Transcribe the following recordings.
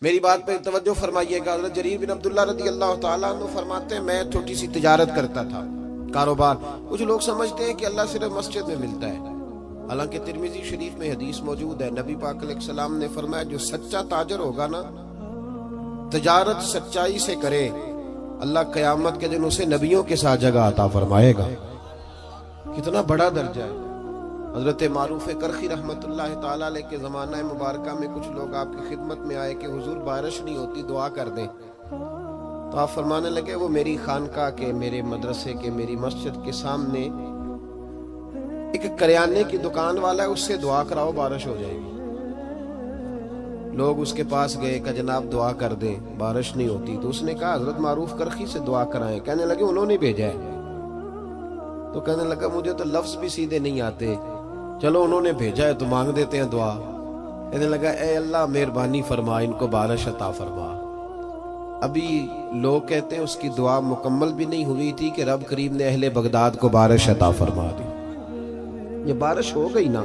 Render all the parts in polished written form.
मेरी बात पे तवज्जो फरमाइएगा। हज़रत जरीर बिन अब्दुल्लाह रज़ी अल्लाह ताला अन्हु फरमाते हैं, मैं छोटी सी तिजारत करता था, कारोबार। कुछ लोग समझते हैं कि अल्लाह सिर्फ मस्जिद में मिलता है, हालांकि तिरमिज़ी शरीफ में हदीस मौजूद है। नबी पाक अलैहिस्सलाम ने फरमाया, जो सच्चा ताजर होगा ना, तिजारत सच्चाई से करे, अल्लाह क़यामत के दिन उसे नबियों के साथ जगह अता फरमाएगा। कितना बड़ा दर्जा है। हजरत मारूफ करखी रहमतुल्लाह ताला अलैह के ज़माना मुबारका में कुछ लोग आपकी खिदमत में आए कि हुजूर बारिश नहीं होती, दुआ कर दें। तो आप फरमाने लगे, वो मेरी खानका के, मेरे मदरसे के, मेरी मस्जिद के सामने एक करियाने की दुकान वाला है, उससे दुआ कराओ, बारिश हो जाएगी। लोग उसके पास गए, कहा जनाब दुआ कर दें, बारिश नहीं होती। तो उसने कहा हजरत मारूफ करखी से दुआ कराएं। कहने लगे उन्होंने भेजा है। तो कहने लगा मुझे तो लफ्ज भी सीधे नहीं आते, चलो उन्होंने भेजा है तो मांग देते हैं दुआ। कहने लगा, ए अल्लाह मेहरबानी फरमा, इनको बारिश अता फरमा। अभी लोग कहते हैं उसकी दुआ मुकम्मल भी नहीं हुई थी कि रब करीम ने अहले बगदाद को बारिश अता फरमा दी। ये बारिश हो गई ना,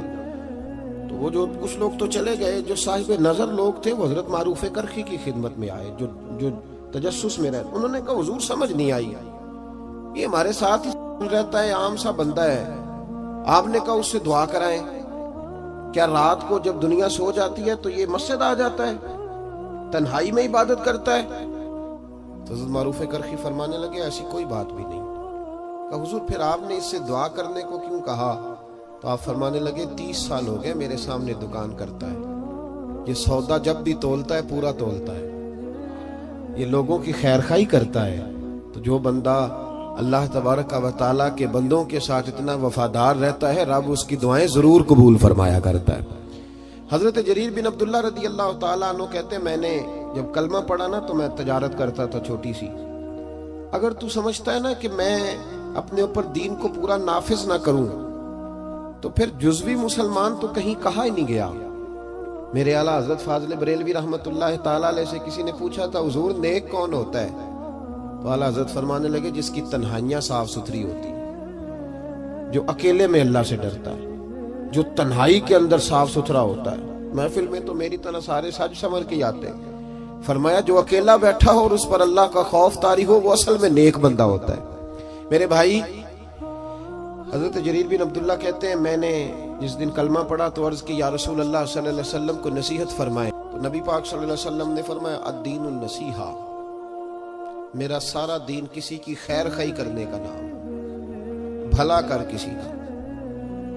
तो वो जो कुछ लोग तो चले गए, जो साहिब नजर लोग थे वो हजरत मारूफ करखी की खिदमत में आए, जो तजस्सुस में रहे। उन्होंने कहा हुजूर समझ नहीं आई, ये हमारे साथ ही रहता है, आम सा बंदा है, आपने कहा उससे दुआ कराएं। क्या रात को जब दुनिया सो जाती है तो ये मस्जिद आ जाता है, तन्हाई में इबादत करता है? तो हज़रत मारूफ करखी फरमाने लगे, ऐसी कोई बात भी नहीं। कहा हुजूर फिर आपने इससे दुआ करने को क्यों कहा? तो आप फरमाने लगे, 30 साल हो गए मेरे सामने दुकान करता है, ये सौदा जब भी तोलता है पूरा तोलता है, ये लोगों की खैरखाई करता है। तो जो बंदा अल्लाह तबारक व तआला के बंदों के साथ इतना वफादार रहता है, रब उसकी दुआएं जरूर कबूल फरमाया करता है। हजरत जरीर बिन अब्दुल्लाह रज़ी अल्लाह तआला अन्हु कहते हैं, मैंने जब कलमा पढ़ा ना तो मैं तजारत करता था छोटी सी। अगर तू समझता है ना कि मैं अपने ऊपर दीन को पूरा नाफिज ना करूं, तो फिर जुज़वी मुसलमान तो कहीं कहा ही नहीं गया। मेरे आला हजरत फाजिल बरेलवी रहमतुल्लाह ताला अलैह से किसी ने पूछा था, हुजूर नेक कौन होता है? तो आला हजरत फरमाने लगे, जिसकी तन्हाइयां साफ सुथरी होती, जो अकेले में अल्लाह से डरता है, जो तन्हाई के अंदर साफ सुथरा होता है। महफिल में तो मेरी तरह सारे सज समर के आते हैं। फरमाया जो अकेला बैठा हो और उस पर अल्लाह का खौफ तारी हो, वो असल में नेक बंदा होता है। मेरे भाई, हजरत जरीर बिन अब्दुल्ला कहते हैं, मैंने जिस दिन कलमा पढ़ा तो अर्ज की, या रसूल अल्लाह सल्लल्लाहु अलैहि वसल्लम को नसीहत फरमाए। तो नबी पाक सल्लल्लाहु अलैहि वसल्लम ने फरमाया, अद्दीनुन नसीहा, मेरा सारा दीन किसी की खैर खाई करने का नाम, भला कर किसी का।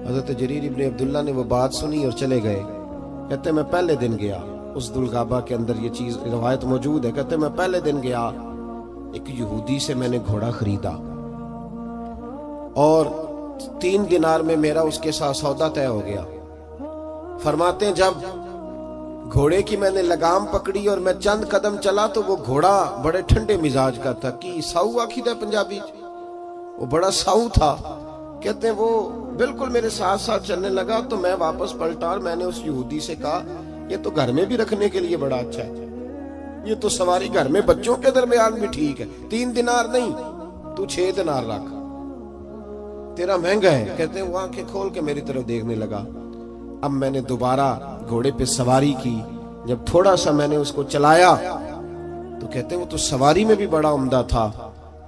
हजरत जरीर इब्ने अब्दुल्ला ने वो बात सुनी और चले गए। कहते मैं पहले दिन गया, उस दुलगाबा के अंदर ये चीज रवायत मौजूद है। कहते मैं पहले दिन गया, एक यहूदी से मैंने घोड़ा खरीदा और 3 दिनार में मेरा उसके साथ सौदा तय हो गया। फरमाते हैं जब घोड़े की मैंने लगाम पकड़ी और मैं चंद कदम चला तो वो घोड़ा बड़े ठंडे मिजाज का था, कि साऊ आखिद है पंजाबी, वो बड़ा साऊ था। कहते हैं वो बिल्कुल मेरे साथ साथ चलने लगा। तो मैं वापस पलटा और मैंने उस यहूदी से कहा, ये तो घर में भी रखने के लिए बड़ा अच्छा है, ये तो सवारी घर में बच्चों के दरमियान भी ठीक है। 3 दिनार नहीं, तू 6 दिनार रख, तेरा महंगा है। कहते हैं वो आंखें खोल के मेरी तरफ देखने लगा। अब मैंने दोबारा घोड़े पे सवारी की, जब थोड़ा सा मैंने उसको चलाया तो कहते हैं वो तो सवारी में भी बड़ा उम्दा था।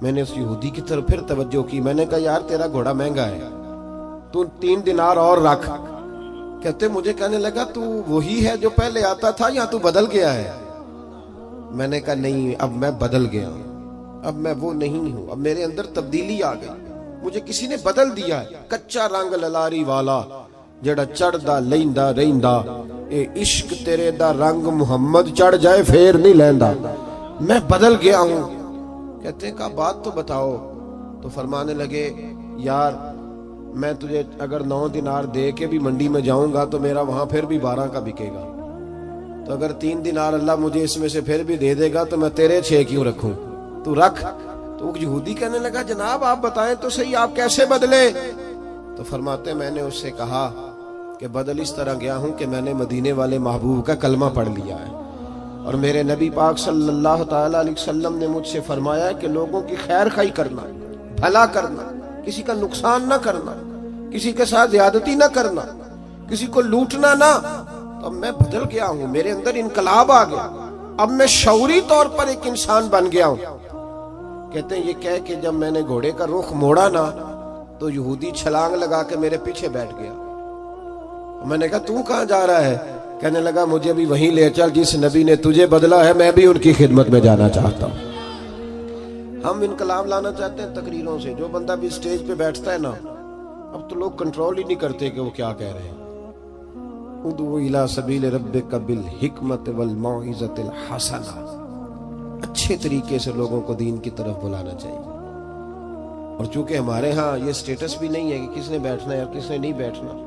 मैंने उस यहूदी की तरफ फिर तवज्जो की, मैंने कहा यार तेरा घोड़ा महंगा है, तू 3 दिनार और रख। कहते मुझे कहने लगा, तू वही है जो पहले आता था या तू बदल गया है? मैंने कहा नहीं, अब मैं बदल गया, अब मैं वो नहीं हूं, अब मेरे अंदर तब्दीली आ गई, मुझे किसी ने बदल दिया है। कच्चा रंग ललारी वाला जड़ा चढ़दा लैंदा रहिंदा, ए इश्क तेरे दा रंग मुहम्मद चढ़ जाए फेर नहीं लैंदा, मैं बदल गया हूं। कहते का बात तो बताओ। तो फरमाने लगे, यार मैं तुझे अगर 9 दिनार दे के भी मंडी में जाऊंगा तो मेरा वहां फिर भी 12 का बिकेगा, तो अगर 3 दिनार अल्लाह मुझे इसमें से फिर भी दे देगा तो मैं तेरे 6 क्यों रखूं, तू रख। तो यहूदी कहने लगा, जनाब आप बताएं तो सही, आप कैसे बदले? तो फरमाते मैंने उससे कहा कि बदल इस तरह गया हूं कि मैंने मदीने वाले महबूब का कलमा पढ़ लिया है, और मेरे नबी पाक सल्लल्लाहु ताला अलैहि वसल्लम ने मुझसे फरमाया कि लोगों की खैर खाई करना, भला करना, किसी का नुकसान ना करना, किसी के साथ ज्यादती ना करना, किसी को लूटना ना। तो मैं बदल गया हूं, मेरे अंदर इनकलाब आ गया। अब मैं शऊरी तौर पर एक इंसान बन गया हूं। कहते हैं ये कह के जब मैंने घोड़े का रुख मोड़ा ना तो यहूदी छलांग लगा के मेरे पीछे बैठ गया। मैंने कहा तू कहां जा रहा है? कहने लगा मुझे भी वहीं ले चल जिस नबी ने तुझे बदला है, मैं भी उनकी खिदमत में जाना चाहता हूं। हम इनकलाब लाना चाहते हैं तकरीरों से। जो बंदा भी स्टेज पे बैठता है ना, अब तो लोग कंट्रोल ही नहीं करते कि वो क्या कह रहे हैं। उदू इला सबील रब्बिका बिल हिकमत वल मौइज़तिल हसना, अच्छे तरीके से लोगों को दीन की तरफ बुलाना चाहिए। और चूंकि हमारे यहाँ ये स्टेटस भी नहीं है कि किसने बैठना है और किसने नहीं बैठना,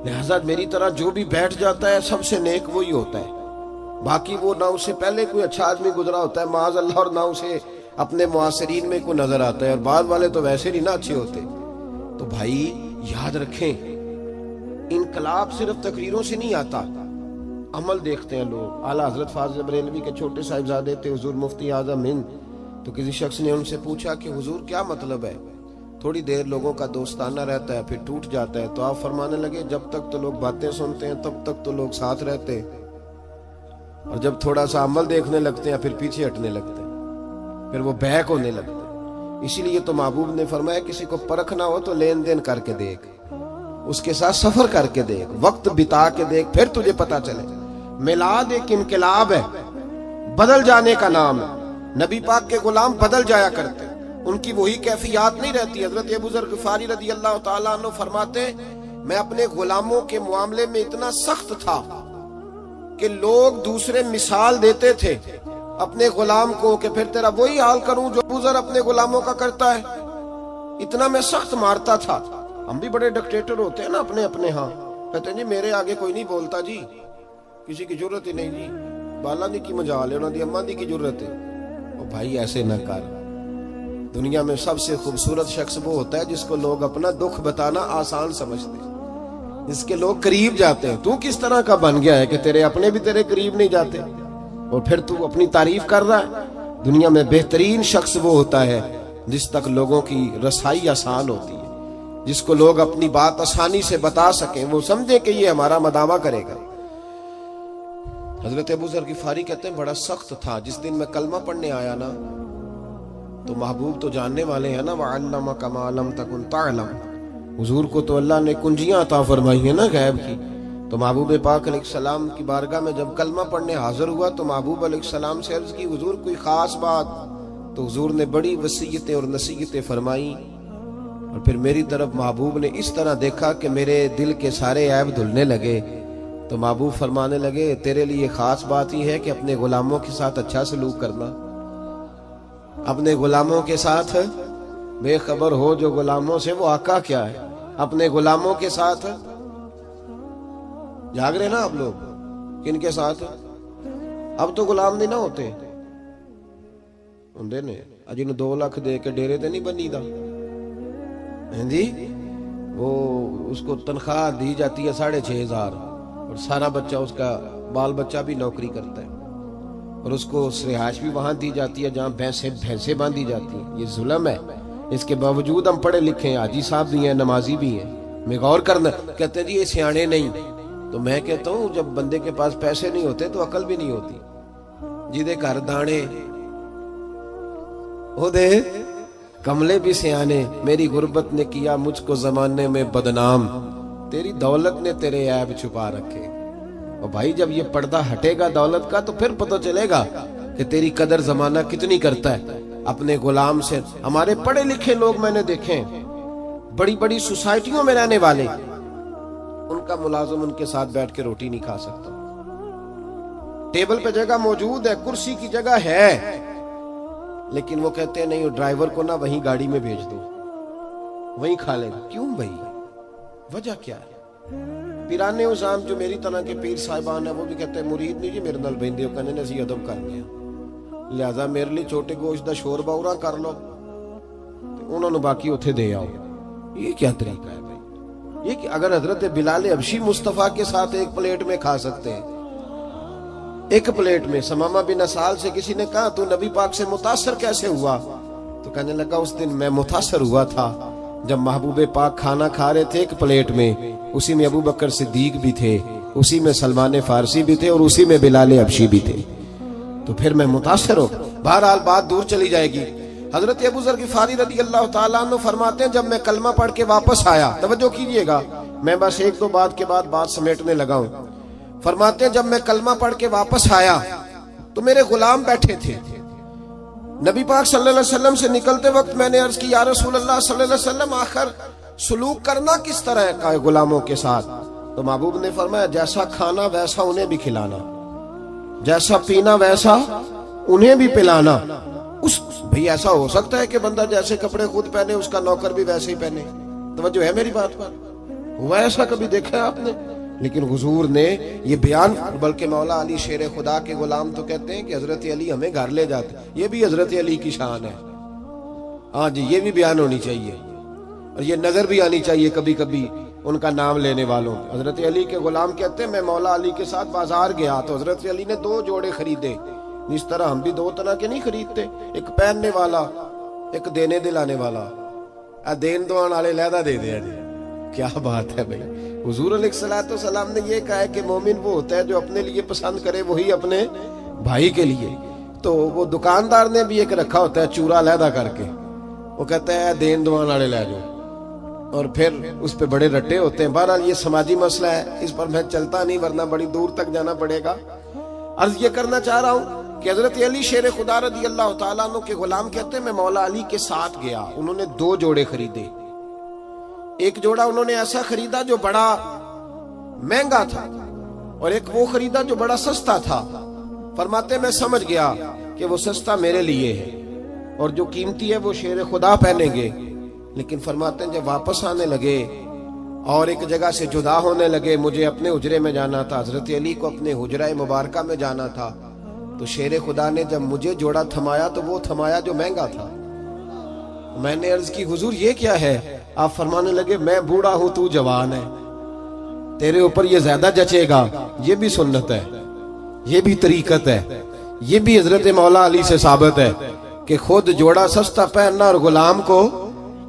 लिहाजा मेरी तरह जो भी बैठ जाता है सबसे नेक वही होता है। बाकी वो ना उससे पहले कोई अच्छा आदमी गुजरा होता है माज़ अल्लाह, और ना उसे अपने मुआसरीन में कोई नजर आता है, और बाद वाले तो वैसे नहीं ना अच्छे होते। तो भाई याद रखें, इनकलाब सिर्फ तकरीरों से नहीं आता, अमल देखते हैं लोग। आला हजरत फाजिल बरेलवी के छोटे साहिबजादे थे हुजूर मुफ्ती आजम हिंद। तो किसी शख्स ने उनसे पूछा कि हुजूर क्या मतलब है? थोड़ी देर लोगों का दोस्ताना रहता है फिर टूट जाता है। तो आप फरमाने लगे जब तक तो लोग बातें सुनते हैं तब तक तो लोग साथ रहते हैं, और जब थोड़ा सा अमल देखने लगते हैं फिर पीछे हटने लगते हैं, फिर वो बैक होने लगते हैं। इसीलिए तो महबूब ने फरमाया किसी को परखना हो तो लेन देन करके देख, उसके साथ सफर करके देख, वक्त बिता के देख, फिर तुझे पता चले। मिलाद एक इनकलाब है, बदल जाने का नाम है। नबी पाक के गुलाम बदल जाया करते, उनकी वही कैफियत नहीं रहती। हजरत अबू ज़र ग़िफ़ारी रज़ी अल्लाह तआला अन्हु फरमाते, मैं अपने गुलामों के मामले में इतना सख्त था कि लोग दूसरे मिसाल देते थे अपने गुलाम को कि फिर तेरा वही हाल करूं जो अबू ज़र अपने गुलामों का करता है। इतना मैं सख्त मारता था। हम भी बड़े डिक्टेटर होते हैं ना अपने अपने यहाँ, कहते हैं जी मेरे आगे कोई नहीं बोलता जी, किसी की जरूरत ही नहीं जी, बाला दी की मजाल है, उन्होंने अम्मा दी की जरूरत है। ओ भाई ऐसे न कर। दुनिया में सबसे खूबसूरत शख्स वो होता है जिसको लोग अपना दुख बताना आसान समझते हैं, जिसके लोग करीब जाते हैं। तू किस तरह का बन गया है कि तेरे अपने भी तेरे करीब नहीं जाते, और फिर तू अपनी तारीफ कर रहा है। दुनिया में बेहतरीन शख्स वो होता है जिस तक लोगों की रसाई आसान होती है, जिसको लोग अपनी बात आसानी से बता सकें, वो समझे कि ये हमारा मदावा करेगा। हजरत अबू ज़र ग़िफ़ारी कहते हैं बड़ा सख्त था। जिस दिन मैं कलमा पढ़ने आया ना तो महबूब तो जानने वाले हैं ना, वअल्लमक मा लम तकुन तअलम, हुजूर को तो अल्लाह ने कुंजियां अता फरमाई है ना गैब की। तो महबूब पाक अलैहिस्सलाम की बारगाह में जब कलमा पढ़ने हाजिर हुआ तो महबूब अलैहिस्सलाम से अर्ज की हुजूर कोई खास बात? तो हुजूर ने बड़ी वसीयतें और नसीहतें फरमाई, और फिर मेरी तरफ महबूब ने इस तरह देखा कि मेरे दिल के सारे ऐब धुलने लगे। तो महबूब फरमाने लगे तेरे लिए खास बात ही है कि अपने गुलामों के साथ अच्छा सलूक करना, अपने गुलामों के साथ बेखबर हो जो गुलामों से वो आका क्या है। अपने गुलामों के साथ जाग रहे ना आप लोग, किनके साथ? अब तो गुलाम नहीं ना होते होंगे ने, अजिन 2 लाख दे के डेरे ते नहीं बनी दा जी, वो उसको तनख्वाह दी जाती है 6,500, और सारा बच्चा उसका बाल बच्चा भी नौकरी करता है, और उसको रिहाइश भी वहां दी जाती है जहाँ भैंसे बांधी जाती है। ये जुल्म है। इसके बावजूद हम पढ़े लिखे हैं, हाजी साहब भी हैं, नमाजी भी हैं। मैं गौर करना, कहते हैं जी ये सियाने नहीं। तो मैं कहता हूँ जब बंदे के पास पैसे नहीं होते तो अकल भी नहीं होती। जिदे घर दाने ओ दे कमले भी सियाने, मेरी गुर्बत ने किया मुझको जमाने में बदनाम, तेरी दौलत ने तेरे ऐब छुपा रखे। और भाई जब ये पर्दा हटेगा दौलत का तो फिर पता चलेगा कि तेरी कदर जमाना कितनी करता है अपने गुलाम से। हमारे पढ़े लिखे लोग मैंने देखे, बड़ी बड़ी सोसाइटियों में रहने वाले, उनका मुलाजिम उनके साथ बैठ के रोटी नहीं खा सकता। टेबल पे जगह मौजूद है, कुर्सी की जगह है, लेकिन वो कहते हैं नहीं, ड्राइवर को ना वहीं गाड़ी में भेज दो, वहीं खा लेगा। क्यों भाई, वजह क्या है? पिराने उसाम जो मेरी तरह के पीर साहिबान है वो भी कहते हैं मुरीद नहीं जी मेरे नाल बहिंदे हो, कहने असीं अदब करने, लिहाजा मेरे लिए छोटे गोश्त का शोरबा उरा कर लो, उन्होंने बाकी उथे दे आओ। ये क्या तरीका है भाई? ये कि अगर हजरत बिलाल हबशी मुस्तफा के साथ एक प्लेट में खा सकते हैं, एक प्लेट में। समामा बिन असाल से किसी ने कहा तू नबी पाक से मुतासर कैसे हुआ? तो कहने लगा उस दिन मैं मुतासर हुआ था जब महबूब पाक खाना खा रहे थे एक प्लेट में, उसी में अबू बकर सिद्दीक भी थे, उसी में सलमान फारसी भी थे, और उसी में बिलाल हबशी भी थे। तो फिर मैं मुतासिर हो। बहरहाल बात दूर चली जाएगी। हजरत अबू ज़र गिफ़ारी रज़ी अल्लाह ताला अन्हु फरमाते हैं, जब मैं कलमा पढ़ के वापस आया, तवज्जो कीजिएगा, मैं बस एक दो बात के बाद बात समेटने लगा हूं। फरमाते हैं, जब मैं कलमा पढ़ के वापस आया तो मेरे गुलाम बैठे थे। नबी पाक सल्लल्लाहु अलैहि वसल्लम से निकलते वक्त मैंने अर्ज की, या रसूल अल्लाह सल्लल्लाहु अलैहि वसल्लम, आखिर सुलूक करना किस तरह का है गुलामों के साथ? तो महबूब ने फरमाया, जैसा खाना वैसा उन्हें भी खिलाना, जैसा पीना वैसा उन्हें भी पिलाना। उस भाई ऐसा हो सकता है कि बंदा जैसे कपड़े खुद पहने उसका नौकर भी वैसे ही पहने? तवज्जो है मेरी बात पर? हुआ ऐसा कभी देखा है आपने? लेकिन हुजूर ने ये बयान, बल्कि मौला अली शेर खुदा के गुलाम तो कहते हैं कि हजरत अली हमें घर ले जाते, ये भी हजरत अली की शान है। हाँ जी, ये भी बयान होनी चाहिए और ये नजर भी आनी चाहिए कभी कभी उनका नाम लेने वालों। हजरत अली के गुलाम कहते हैं, मैं मौला अली के साथ बाजार गया तो हजरत अली ने 2 जोड़े खरीदे। इस तरह हम भी 2 तरह के नहीं खरीदते, एक पहनने वाला, एक देने दिलाने वाला। देन दुआन वाले लहदा दे दिया जी, क्या बात है भाई। हुजूर अलैहिस्सलातु वस्सलाम ने ये कहा है कि मोमिन वो होता है जो अपने लिए पसंद करे वही अपने भाई के लिए। तो वो दुकानदार ने भी एक रखा होता है चूरा लहदा करके, वो कहता है देन दुआन वाले ले जाओ, और फिर उस पे बड़े रट्टे होते हैं। बहरहाल ये समाजी मसला है, इस पर मैं चलता नहीं वरना बड़ी दूर तक जाना पड़ेगा। अर्ज ये करना चाह रहा हूं कि हजरत अली शेर खुदा रज़ी अल्लाह ताला अन्हु के गुलाम कहते हैं, मैं मौला अली के साथ गया, उन्होंने 2 जोड़े खरीदे। एक जोड़ा उन्होंने ऐसा खरीदा जो बड़ा महंगा था और एक वो खरीदा जो बड़ा सस्ता था। फरमाते मैं समझ गया कि वो सस्ता मेरे लिए है और जो कीमती है वो शेर खुदा पहनेंगे। लेकिन फरमाते हैं जब वापस आने लगे और एक जगह से जुदा होने लगे, मुझे अपने हुजरे में जाना था, हजरत अली को अपने हुजरा मुबारका में जाना था, तो शेर खुदा ने जब मुझे जोड़ा थमाया तो वो थमाया जो महंगा था। मैंने अर्ज की, हुजूर ये क्या है? आप फरमाने लगे, मैं बूढ़ा हूं तू जवान है, तेरे ऊपर ये ज्यादा जचेगा। ये भी सुन्नत है, ये भी तरीकत है, ये भी हजरत मौला अली से साबित है कि खुद जोड़ा सस्ता पहनना और गुलाम को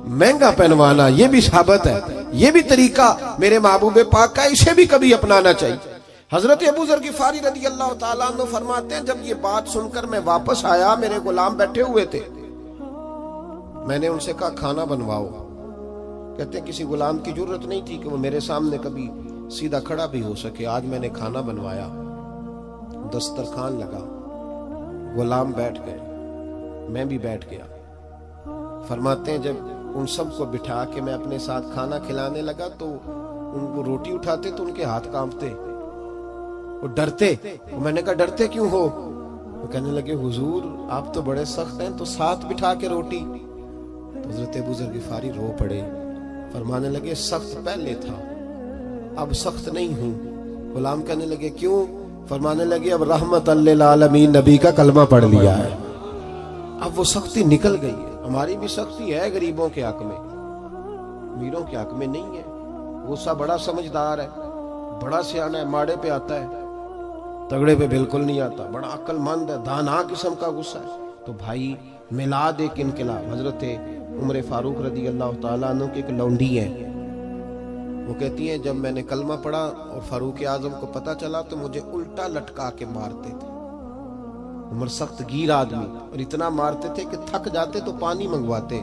महंगा पहनवाना, ये भी साबित है। ये भी तरीका मेरे महबूब पाक का, इसे भी कभी अपनाना चाहिए। हजरत अबू ज़र गिफ़ारी रज़ी अल्लाह ताला अन्हु फरमाते हैं, जब ये बात सुनकर मैं वापस आया, मेरे गुलाम बैठे हुए थे, मैंने उनसे कहा खाना बनवाओ। कहते हैं किसी गुलाम की जरूरत नहीं थी कि वो मेरे सामने कभी सीधा खड़ा भी हो सके। आज मैंने खाना बनवाया, दस्तरखान लगा, गुलाम बैठ गए, मैं भी बैठ गया। फरमाते हैं जब उन सबको बिठा के मैं अपने साथ खाना खिलाने लगा तो उनको रोटी उठाते तो उनके हाथ कांपते, वो डरते। मैंने कहा डरते क्यों हो? वो कहने लगे हुजूर आप तो बड़े सख्त हैं, तो साथ बिठा के रोटी। तो हजरत अबू ज़र गिफ़ारी रो पड़े, फरमाने लगे सख्त पहले था, अब सख्त नहीं हूं। गुलाम कहने लगे क्यों? फरमाने लगे अब रहमतल लिल आलमीन नबी का कलमा पढ़ लिया है, अब वो सख्ती निकल गई है। हमारी भी सख्ती है गरीबों के हक में, अमीरों के हक में नहीं है। गुस्सा बड़ा समझदार है, बड़ा सियाना है, माड़े पे आता है, तगड़े पे बिल्कुल नहीं आता, बड़ा अक्लमंद है, दाना किस्म का गुस्सा है। तो भाई मिलाद एक इनकलाब। हजरत उमर फारूक रज़ी अल्लाह ताला अन्हु की एक लौंडी है, वो कहती है जब मैंने कलमा पढ़ा और फारूक आजम को पता चला तो मुझे उल्टा लटका के मारते थे। उमर सख्त गीर आदमी, और इतना मारते थे कि थक जाते तो पानी मंगवाते।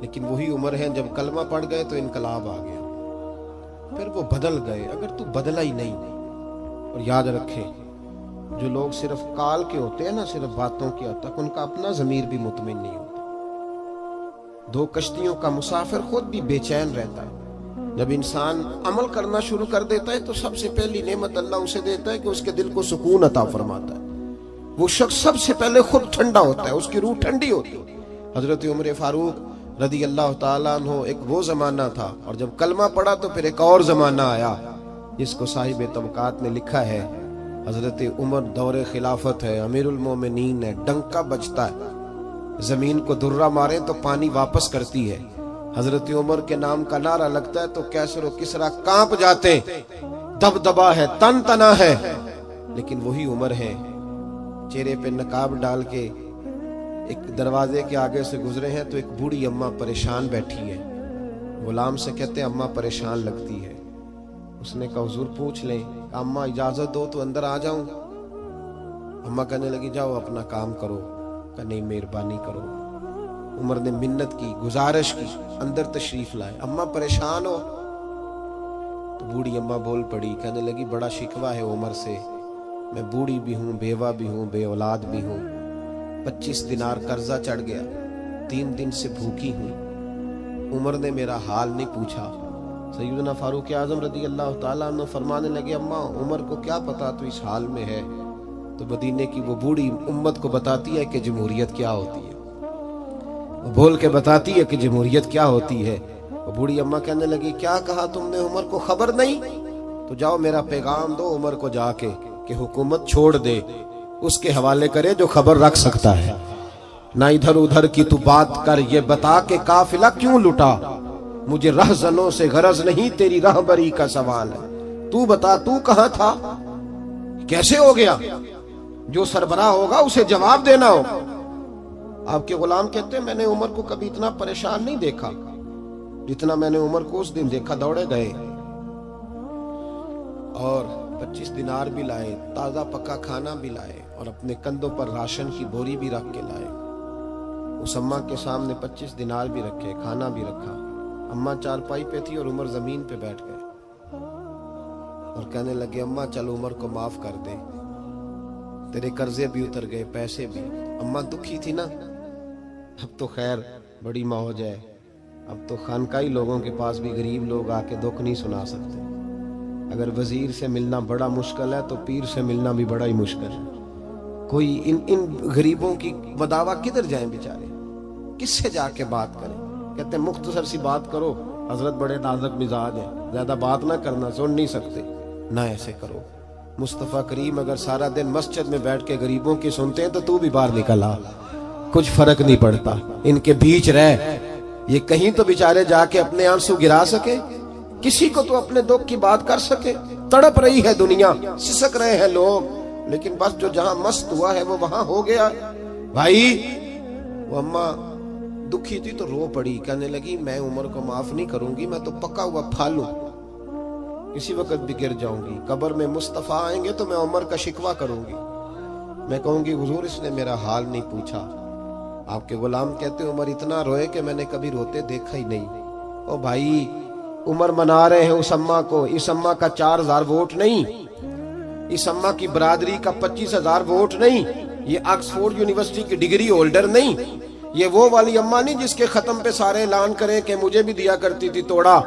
लेकिन वही उमर है, जब कलमा पढ़ गए तो इनकलाब आ गया, फिर वो बदल गए। अगर तू बदला ही नहीं, और याद रखे जो लोग सिर्फ काल के होते हैं ना, सिर्फ बातों की हद तक, उनका अपना जमीर भी मुतमिन नहीं होता। 2 कश्तियों का मुसाफिर खुद भी बेचैन रहता है। जब इंसान अमल करना शुरू कर देता है तो सबसे पहली नेमत अल्लाह उसे देता है कि उसके दिल को सुकून अता फरमाता है। वो शख्स सबसे पहले खुद ठंडा होता है, उसकी रूह ठंडी होती है। हजरत उमर फारूक रज़ी अल्लाह ताला अन्हु एक वो जमाना था, और जब कलमा पड़ा तो फिर एक और जमाना आया जिसको साहिब तबकात ने लिखा है हजरत उमर दौरे खिलाफत है, अमीरुल मोमिनीन है, डंका बजता है, जमीन को दुर्रा मारे तो पानी वापस करती है। हजरत उमर के नाम का नारा लगता है तो कैसर और किसरा कांप जाते, दबदबा है, तन तना है। लेकिन वही उमर है, चेहरे पे नकाब डाल के एक दरवाजे के आगे से गुजरे हैं तो एक बूढ़ी अम्मा परेशान बैठी है। गुलाम से कहते अम्मा परेशान लगती है। उसने कहा हुजूर पूछ लें। अम्मा इजाजत दो तो अंदर आ जाऊं। अम्मा कहने लगी जाओ अपना काम करो। कहा नहीं मेहरबानी करो। उमर ने मिन्नत की, गुजारिश की, अंदर तशरीफ लाए। अम्मा परेशान हो? तो बूढ़ी अम्मा बोल पड़ी, कहने लगी बड़ा शिकवा है उमर से, मैं बूढ़ी भी हूँ, बेवा भी हूँ, बेऔलाद भी हूँ, 25 दिनार कर्जा चढ़ गया, 3 दिन से भूखी हूँ, उमर ने मेरा हाल नहीं पूछा। सैयदना फारूक आजम रदी अल्लाह ताला अन्हु फरमाने लगे, अम्मा उमर को क्या पता तू इस हाल में है। तो मदीने की वो बूढ़ी उम्मत को बताती है कि जमहूरियत क्या होती है, वो बोल के बताती है कि जमहूरियत क्या होती है। वो बूढ़ी अम्मा कहने लगी क्या कहा तुमने, उमर को खबर नहीं? तो जाओ मेरा पैगाम दो उमर को जाके कि हुकूमत छोड़ दे, उसके हवाले करे जो खबर रख सकता है, ना इधर उधर की तू बात कर, ये बता के काफिला क्यों लुटा, मुझे रहजनों से गरज नहीं, तेरी रहबरी का सवाल है, तू बता तू कहां था, कैसे हो गया, जो सरबराह होगा उसे जवाब देना हो। आपके गुलाम कहते हैं मैंने उमर को कभी इतना परेशान नहीं देखा जितना मैंने उमर को उस दिन देखा। दौड़े गए और 25 दिनार भी लाए, ताजा पक्का खाना भी लाए और अपने कंधों पर राशन की बोरी भी रख के लाए। उस अम्मा के सामने 25 दिनार भी रखे, खाना भी रखा। अम्मा चारपाई पे थी और उमर जमीन पे बैठ गए और कहने लगे अम्मा चल उमर को माफ कर दे, तेरे कर्जे भी उतर गए, पैसे भी। अम्मा दुखी थी ना, अब तो खैर बड़ी मौज है, अब तो खानकाई लोगों के पास भी गरीब लोग आके दुख नहीं सुना सकते। अगर वजीर से मिलना बड़ा मुश्किल है तो पीर से मिलना भी बड़ा ही मुश्किल है। कोई इन गरीबों की बदावा किधर जाएं बेचारे, किससे जाके बात करें। कहते हैं मुख्तसर सी बात करो, हजरत बड़े नाजुक मिजाज है, ज्यादा बात ना करना, सुन नहीं सकते, ना ऐसे करो। मुस्तफ़ा करीम अगर सारा दिन मस्जिद में बैठ के गरीबों की सुनते हैं तो तू भी बाहर निकल आ, कुछ फर्क नहीं पड़ता, इनके बीच रह, ये कहीं तो बेचारे जाके अपने आंसू गिरा सके, किसी को तो अपने दुख की बात कर सके। तड़प रही है दुनिया, सिसक रहे हैं लोग, लेकिन बस जो जहां मस्त हुआ है वो वहां हो गया। भाई वो अम्मा दुखी थी तो रो पड़ी, कहने लगी मैं उमर को माफ नहीं करूंगी, मैं तो पका हुआ फालू, किसी वक्त भी गिर जाऊंगी, कब्र में मुस्तफा आएंगे तो मैं उमर का शिकवा करूंगी, मैं कहूंगी हुजूर इसने मेरा हाल नहीं पूछा। आपके गुलाम कहते उमर इतना रोए कि मैंने कभी रोते देखा ही नहीं। ओ भाई उमर मना रहे हैं उस अम्मा को, इस अम्मा का 4000 वोट नहीं, इस अम्मा की बरादरी का 25,000 वोट नहीं, ये ऑक्सफोर्ड यूनिवर्सिटी की डिग्री होल्डर नहीं, ये वो वाली अम्मा नहीं जिसके खत्म पे सारे ऐलान करें कि मुझे भी दिया करती थी तोड़ा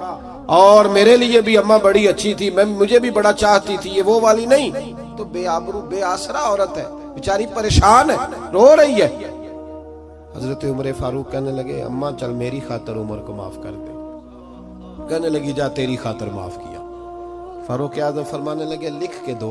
और मेरे लिए भी अम्मा बड़ी अच्छी थी, मैं मुझे भी बड़ा चाहती थी, ये वो वाली नहीं। तो बेआबरू बेआसरा औरत है, बेचारी परेशान है, रो रही है। हजरत उमर फारूक कहने लगे अम्मा चल मेरी खातर उमर को माफ कर दे। कहने लगी जा तेरी खातर माफ किया। फारूक आजम फरमाने लगे लिख के दो।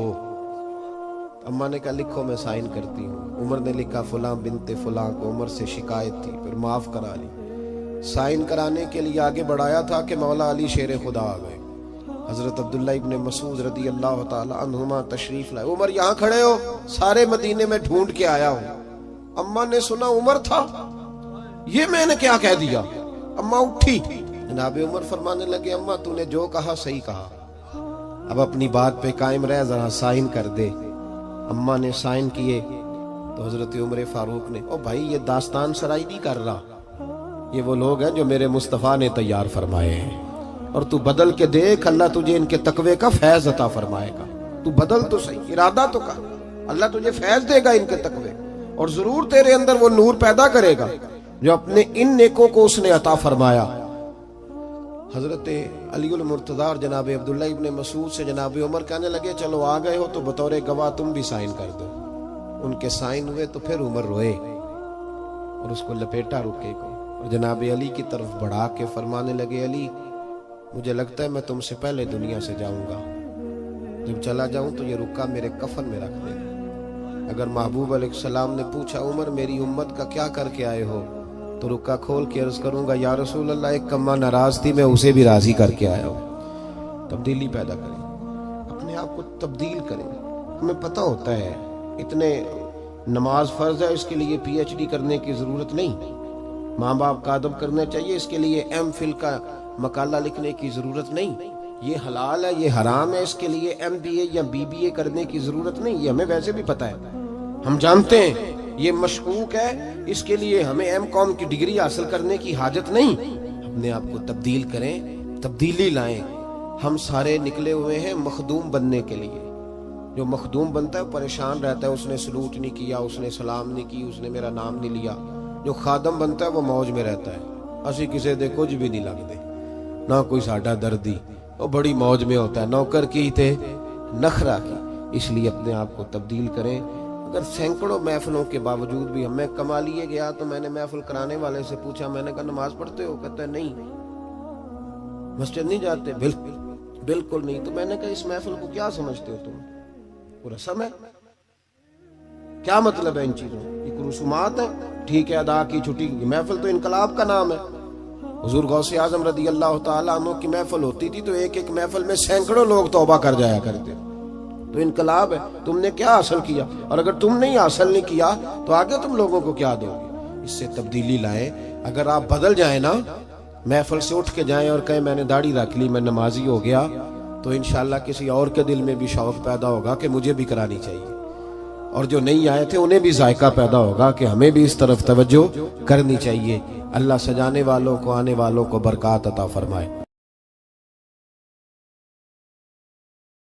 अम्मा ने कहा लिखो मैं साइन करती हूँ। उमर ने लिखा फुलां बिनते फुलां को उमर से शिकायत थी, फिर माफ करा ली। साइन कराने के लिए आगे बढ़ाया था कि मौला अली शेर खुदा आ गए। हजरत अब्दुल्ला इब्ने मसूद रदी अल्लाह ताला अन्हुमा तशरीफ लाए। उमर यहाँ खड़े हो, सारे मदीने में ढूंढ के आया हूँ। अम्मा ने सुना उमर था, ये मैंने क्या कह दिया। अम्मा उठी, जनाब उमर फरमाने लगे अम्मा तूने जो कहा सही कहा, अब अपनी बात पे कायम रह, जरा साइन कर दे। अम्मा ने साइन किए तो हजरत उमर फारूक ने, ओ भाई ये दास्तान सराई नहीं कर रहा, ये वो लोग हैं जो मेरे मुस्तफ़ा ने तैयार फरमाए हैं, और तू बदल के देख, अल्लाह तुझे इनके तकवे का फैज अता फरमाएगा। तू बदल तो सही, इरादा तो कर, अल्लाह तुझे फैज देगा इनके तकवे, और जरूर तेरे अंदर वो नूर पैदा करेगा जो अपने इन नेकों को उसने अता फरमाया। हजरत अलीउल मुर्तज़ा और जनाब अब्दुल्ला इब्ने मसूद से जनाब उमर कहने लगे चलो आ गए हो तो बतौर गवाह तुम भी साइन कर दो। उनके साइन हुए तो फिर उमर रोए और उसको लपेटा रुके को, और जनाब अली की तरफ बढ़ा के फरमाने लगे अली मुझे लगता है मैं तुमसे पहले दुनिया से जाऊंगा, जब चला जाऊं तो ये रुक्का मेरे कफन में रख देना। अगर महबूब अलैहिस्सलाम ने पूछा उमर मेरी उम्मत का क्या करके आए हो, तो रुक्का खोल के अर्ज करूंगा या रसूल अल्लाह एक कम्मा नाराज थी, मैं उसे भी राजी करके आया हूं। तब्दीली पैदा करें, अपने आप को तब्दील करें। हमें पता होता है इतने नमाज फर्ज है, इसके लिए PhD करने की जरूरत नहीं, माँ बाप का अदब करना चाहिए, इसके लिए MPhil का मकाला लिखने की जरूरत नहीं, ये हलाल है ये हराम है इसके लिए MBA या BBA करने की जरूरत नहीं, ये हमें वैसे भी पता है। हम जानते हैं ये मशकूक है, इसके लिए हमें एमकॉम की डिग्री हासिल करने की हाजत नहीं। अपने आप को तब्दील करें, तब्दीली लाएं। हम सारे निकले हुए हैं मखदूम बनने के लिए। जो मखदूम बनता है परेशान रहता है, उसने सलूट नहीं किया, उसने सलाम नहीं की, उसने मेरा नाम नहीं लिया। जो खादम बनता है वो मौज में रहता है, असी किसी दे कुछ भी नहीं लगते, ना कोई साडा दर्दी, वो बड़ी मौज में होता है। नौकर की थे नखरा की। इसलिए अपने आप को तब्दील करें। अगर सैकड़ों महफिलों के बावजूद भी हमें कमा लिए गया, तो मैंने महफिल कराने वाले से पूछा, मैंने कहा नमाज पढ़ते हो? कहता है नहीं। मस्जिद नहीं जाते? बिल्कुल नहीं। तो मैंने कहा इस महफिल को क्या समझते हो तुम? वो रस्म है? क्या मतलब है इन चीजों? ये रसूमात है, ठीक है, अदा की छुट्टी की। महफिल तो इनकलाब का नाम है। हुजूर गौसे आजम रदी अल्लाह तआला अन्हु की महफिल होती थी तो एक एक महफिल में सैकड़ों लोग तौबा कर जाया करते। तो इनकलाब है। तुमने क्या हासिल किया? और अगर तुम नहीं हासिल नहीं किया तो आगे तुम लोगों को क्या दोगे? इससे तब्दीली लाएं। अगर आप बदल जाए ना, महफिल से उठ के जाएं और कहें मैंने दाढ़ी रख ली, मैं नमाजी हो गया, तो इंशाल्लाह किसी और के दिल में भी शौक पैदा होगा कि मुझे भी करानी चाहिए। और जो नहीं आए थे उन्हें भी जायका पैदा होगा कि हमें भी इस तरफ तवज्जो करनी चाहिए। अल्लाह सजाने वालों को, आने वालों को बरकत अता फरमाए।